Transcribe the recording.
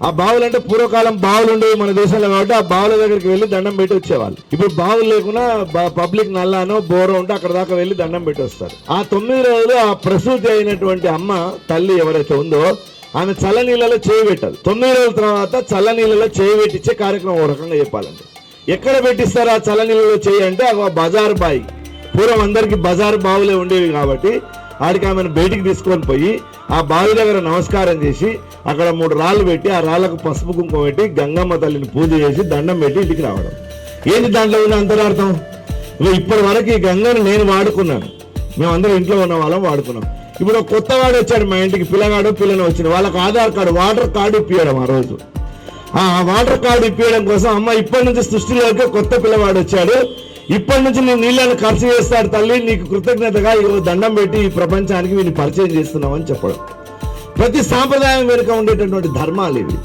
ఆ బావులు అంటే పూర్వకాలం బావులు ఉండేవి మన దేశంలో కాబట్టి ఆ బావుల దగ్గరికి వెళ్ళి దండం పెట్టి వచ్చేవాళ్ళు. ఇప్పుడు బావులు లేకుండా పబ్లిక్ నల్లానో బోరో ఉంటే అక్కడ దాకా వెళ్ళి దండం పెట్టి వస్తారు. ఆ 9 రోజులు ఆ ప్రసూతి అయినటువంటి అమ్మ తల్లి ఎవరైతే ఉందో ఆమె చల్ల నీళ్ళలో చేయి పెట్టదు. 9 రోజుల తర్వాత చల్ల నీళ్ళలో చేయి పెట్టించే కార్యక్రమం ఒక రకంగా చెప్పాలంటే. ఎక్కడ పెట్టిస్తారు ఆ చల్ల నీళ్ళలో చేయి అంటే ఆ బజారు బాయి. పూర్వం అందరికి బజారు బావులే ఉండేవి కాబట్టి ఆడికి ఆమెను బయటికి తీసుకొని పోయి ఆ బావి దగ్గర నమస్కారం చేసి అక్కడ 3 రాళ్ళు పెట్టి ఆ రాళ్లకు పసుపు కుంకుమ పెట్టి గంగమ్మ తల్లిని పూజ చేసి దండం పెట్టి ఇంటికి రావడం. ఏంటి దాంట్లో ఉన్న అంతరార్థం? ఇప్పటి వరకు ఈ గంగను నేను వాడుకున్నాను, మేమందరం ఇంట్లో ఉన్న వాళ్ళం వాడుకున్నాం. ఇప్పుడు కొత్త వాడు వచ్చాడు మా ఇంటికి, పిల్లగాడు పిల్లని వచ్చిన వాళ్ళకి ఆధార్ కార్డు వాటర్ కార్డు ఇప్పియడం. ఆ రోజు ఆ వాటర్ కార్డు ఇప్పియడం కోసం అమ్మ ఇప్పటి నుంచి సృష్టిలోకి కొత్త పిల్లవాడు వచ్చాడు, ఇప్పటి నుంచి నేను నీళ్ళని ఖర్చు చేస్తాడు తల్లి, నీకు కృతజ్ఞతగా ఈరోజు దండం పెట్టి ఈ ప్రపంచానికి వీడిని పరిచయం చేస్తున్నామని చెప్పడం. ప్రతి సాంప్రదాయం వెనుక ఉండేటటువంటి ధర్మాలు ఇవి.